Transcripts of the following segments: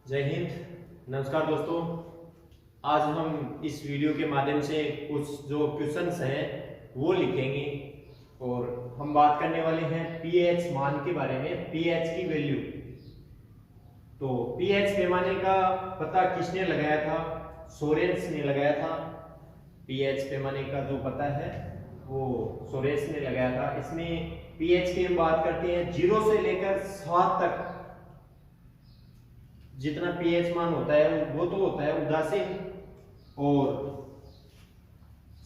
जय हिंद। नमस्कार दोस्तों। आज हम इस वीडियो के माध्यम से कुछ जो क्वेश्चंस हैं वो लिखेंगे और हम बात करने वाले हैं पीएच मान के बारे में, पीएच की वैल्यू। तो पीएच पैमाने का पता किसने लगाया था? सोरेंस ने लगाया था। पीएच पैमाने का जो पता है वो सोरेंस ने लगाया था। इसमें पीएच की हम बात करते हैं 0 से लेकर 7 तक जितना पीएच मान होता है वो तो होता है उदासीन, और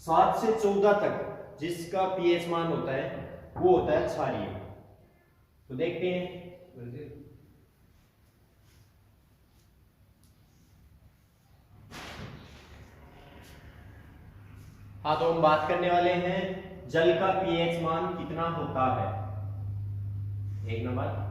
7 से 14 तक जिसका पीएच मान होता है वो होता है क्षारीय। तो देखते हैं। हाँ, तो हम बात करने वाले हैं जल का पीएच मान कितना होता है। एक नंबर,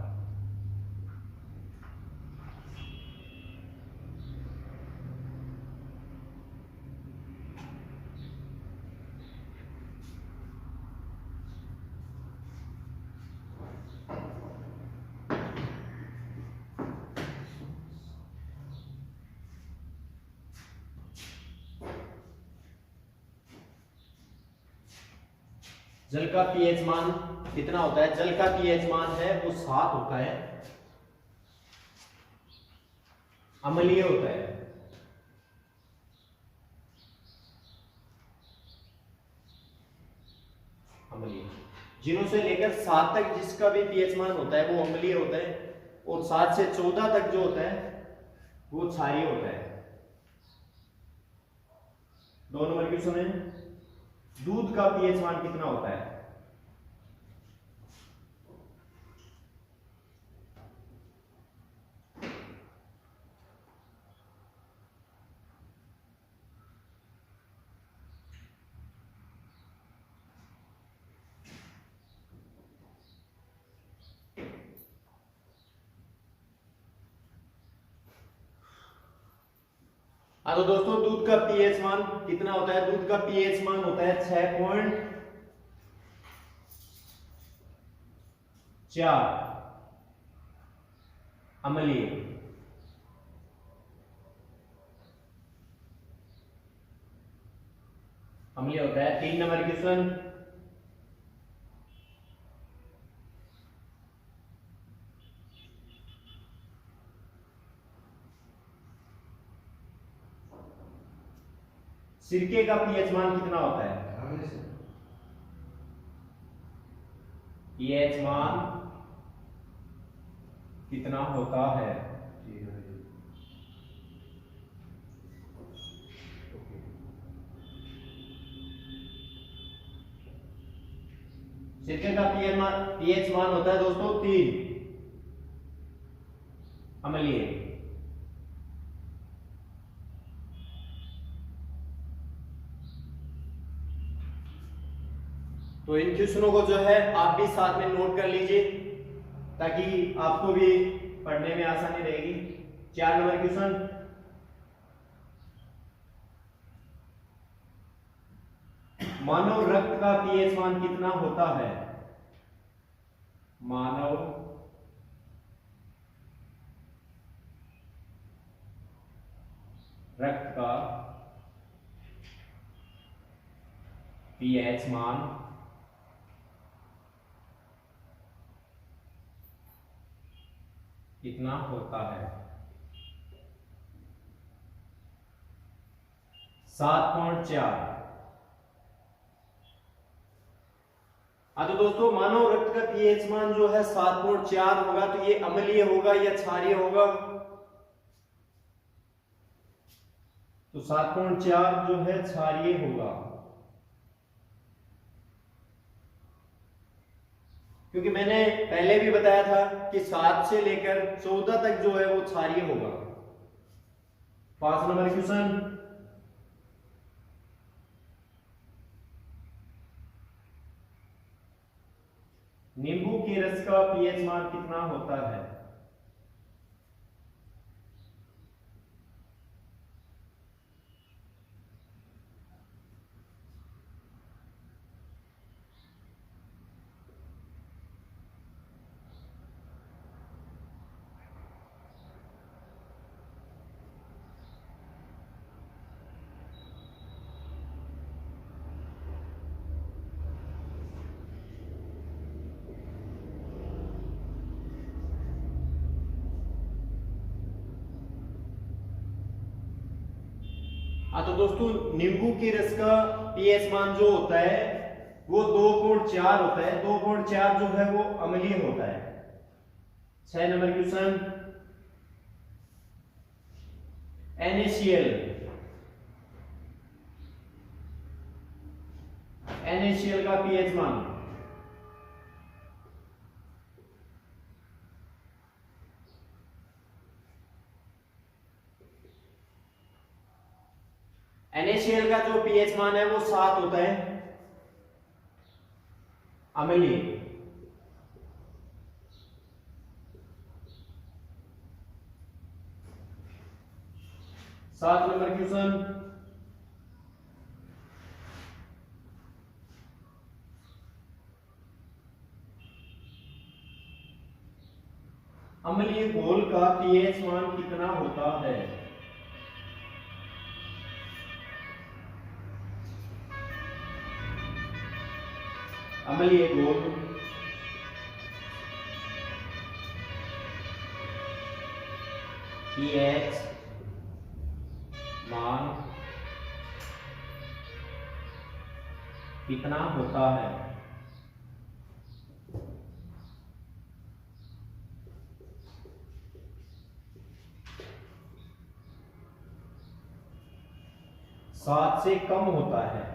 जल का पीएच मान कितना होता है? जल का पीएच मान है वो 7 होता है, अम्लीय होता है। अम्लीय 0 से लेकर 7 तक जिसका भी पीएच मान होता है वो अम्लीय होता है, और 7 से 14 तक जो होता है वो क्षारीय होता है। 2 नंबर क्वेश्चन है, दूध का पीएच मान कितना होता है? हाँ, तो दोस्तों दूध का पीएच मान कितना होता है? दूध का पीएच मान होता है 6.4, अम्लीय। अम्लीय होता है। 3 नंबर क्वेश्चन, सिरके का पीएच मान कितना होता है? पीएच मान कितना होता है? सिरके का पीएच मान होता है दोस्तों 3, अम्लीय। तो इन क्वेश्चनों को जो है आप भी साथ में नोट कर लीजिए ताकि आपको भी पढ़ने में आसानी रहेगी। 4 नंबर क्वेश्चन, मानव रक्त का पीएच मान कितना होता है? मानव रक्त का पीएच मान कितना होता है? 7.4। तो दोस्तों मानव रक्त का पीएच मान जो है 7.4 होगा, तो ये अम्लीय होगा या क्षारीय होगा? तो 7.4 जो है क्षारीय होगा, क्योंकि मैंने पहले भी बताया था कि 7 से लेकर 14 तक जो है वो क्षारीय होगा। 5 नंबर क्वेश्चन, नींबू के रस का पीएच मान कितना होता है? हाँ तो दोस्तों नींबू के रस का पीएच मान जो होता है वो 2.4 होता है। 2.4 जो है वो अम्लीय होता है। 6 नंबर क्वेश्चन, NaCl का पीएच मान NaCl का जो पीएच मान है वो 7 होता है, अम्लीय। 7 नंबर क्वेश्चन, अम्लीय घोल का पीएच मान कितना होता है? अम्लीय घोल पीएच मान कितना होता है? सात से कम होता है।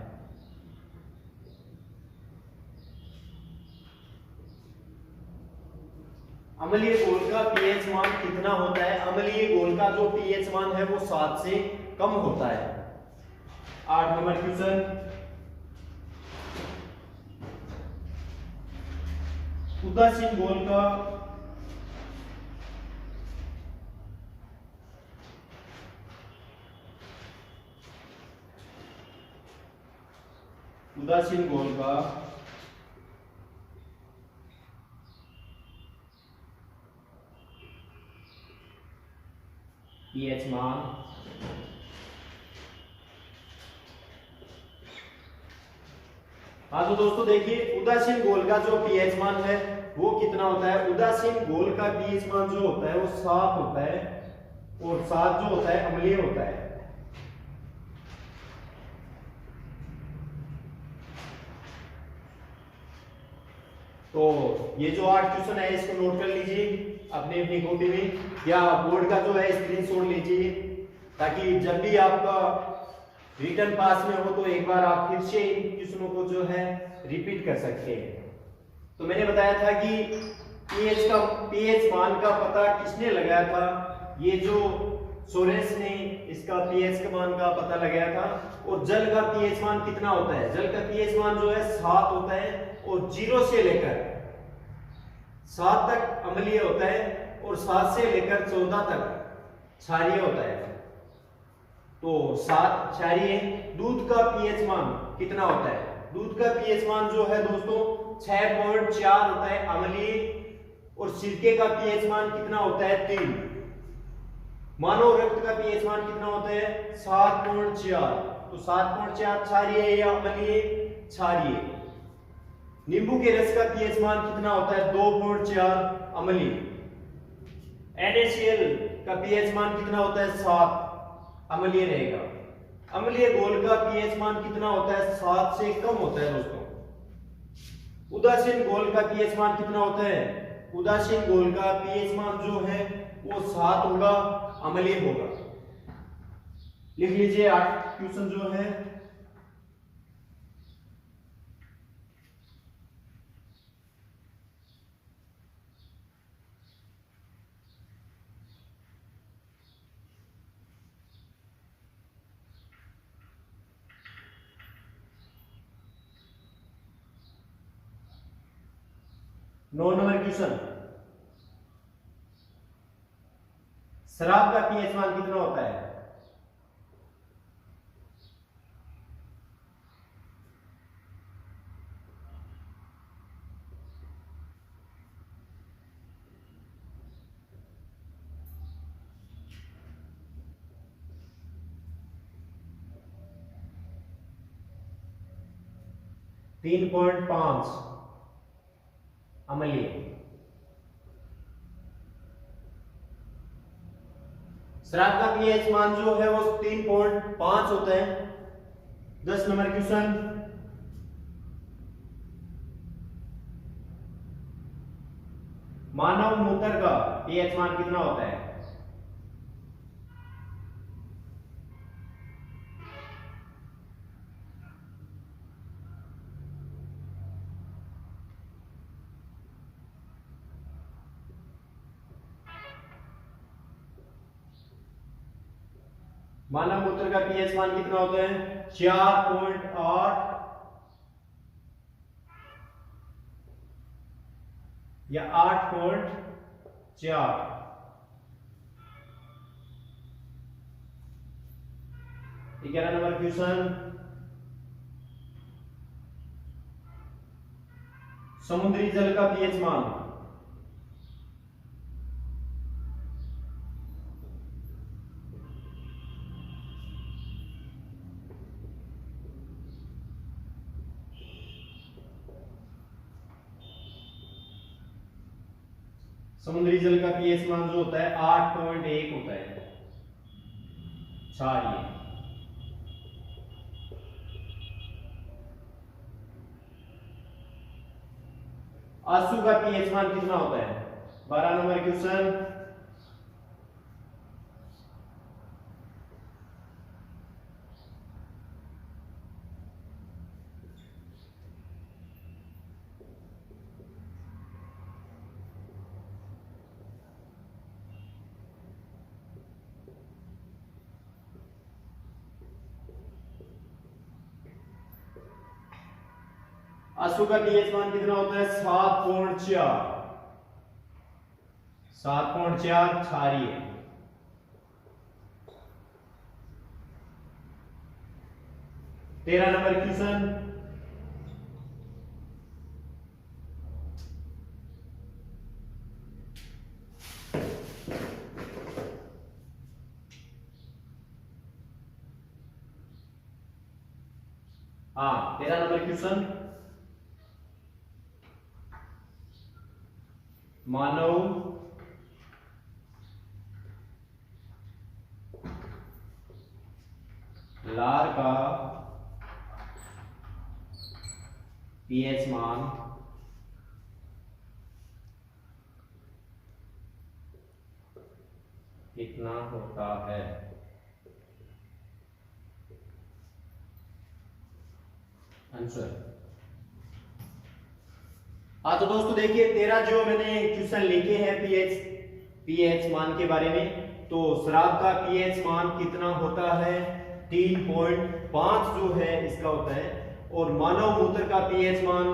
अम्लीय घोल का पीएच मान कितना होता है? अम्लीय घोल का जो पीएच मान है वो 7 से कम होता है। 8 नंबर क्वेश्चन, उदासीन घोल का पीएच मान हाँ तो दोस्तों देखिए उदासीन घोल का जो पीएच मान है वो कितना होता है? उदासीन घोल का पीएच मान जो होता है वो 7 होता है और 7 जो होता है अम्लीय होता है। तो ये जो 8 क्वेश्चन है इसको नोट कर लीजिए अपने अपनी कॉपी में या बोर्ड का जो है स्क्रीनशॉट लीजिए, ताकि जब भी आपका रिटर्न पास में हो तो एक बार आप फिर से इन क्वेश्चनों को जो है रिपीट कर सकते हैं। तो मैंने बताया था कि पीएच मान का पता किसने लगाया था? ये जो सोरेस ने इसका पीएच का मान का पता लगाया था। और जल का पीएच मान कितना होता है? जल का पीएच मान जो है 7 होता है और 0 से लेकर 7 तक अम्लीय होता है और 7 से लेकर 14 तक क्षारीय होता है। तो 7 क्षारीय। दूध का पीएच मान कितना होता है? दूध का पीएच मान जो है दोस्तों 6.4 होता है अम्लीय और सिरके का पीएच मान कितना होता है? 3। मानव रक्त का पीएच मान कितना होता है? 7.4। तो 7.4 क्षारीय या अम्लीय? क्षारीय। नींबू के रस का पीएच मान कितना होता है? 2.4 अम्लीय। NaCl का पीएच मान कितना होता है? 7 अम्लीय रहेगा। अम्लीय घोल का पीएच मान कितना होता है? 7 से कम होता है दोस्तों। उदासीन घोल का पीएच मान कितना होता है? उदासीन घोल का पीएच मान जो है वो 7 होगा, अम्लीय होगा। लिख लीजिए 8 क्वेश्चन जो है। नौ नंबर क्वेश्चन, शराब का पीएच मान कितना होता है? तीन 3.5 अम्लीय। शराब का पीएच मान जो है वो 3.5 होता है। 10 नंबर क्वेश्चन, मानव मूत्र का पीएच मान कितना होता है? मानव मूत्र का पीएच मान कितना होता है? 4.8 या 8.4। ग्यारह नंबर क्वेश्चन, समुद्री जल का पीएच मान। समुद्री जल का पीएच मान जो होता है 8.1 होता है, क्षारीय। आंसू का पीएच मान कितना होता है? 12 नंबर क्वेश्चन, आंसू का पीएच मान कितना होता है? 7.4। 7.4 क्षारीय। 13 नंबर क्वेश्चन, हाँ 13 नंबर क्वेश्चन, मानव लार का पीएच मान कितना होता है? आंसर। हाँ तो दोस्तों देखिए 13 जो मैंने क्वेश्चन लिखे हैं पीएच मान के बारे में, तो शराब का पीएच मान कितना होता है? 3.5 जो है इसका होता है। और मानव मूत्र का पीएच मान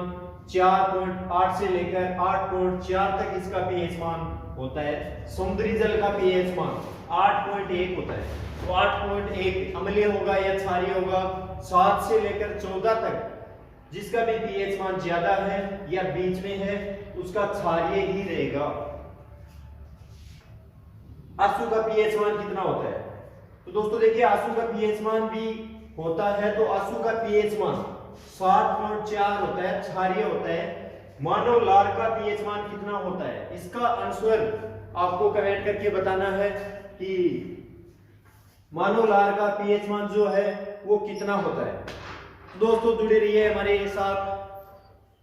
4.8 से लेकर 8.4 तक इसका पीएच मान होता है। समुद्री जल का पीएच मान 8.1 होता है। तो 8.1 अम्लीय होगा या क्षारीय होगा। 7 से लेकर 14 तक जिसका भी पीएच मान ज्यादा है या बीच में है उसका क्षारीय ही रहेगा। आंसू का पीएच मान कितना होता है? तो दोस्तों देखिए आंसू का पीएच मान भी होता है, तो आंसू का पीएच मान 7.4 होता है, क्षारीय होता है। मानव लार का पीएच मान कितना होता है? इसका आंसर आपको कमेंट करके बताना है कि मानव लार का पीएच मान जो है वो कितना होता है। तो दोस्तों जुड़े रहिए हमारे साथ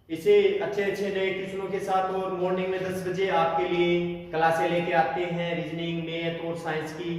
इसे अच्छे नए क्वेश्चनों के साथ। और मॉर्निंग में 10 बजे आपके लिए क्लासें लेके आते हैं रीजनिंग, मैथ और साइंस की।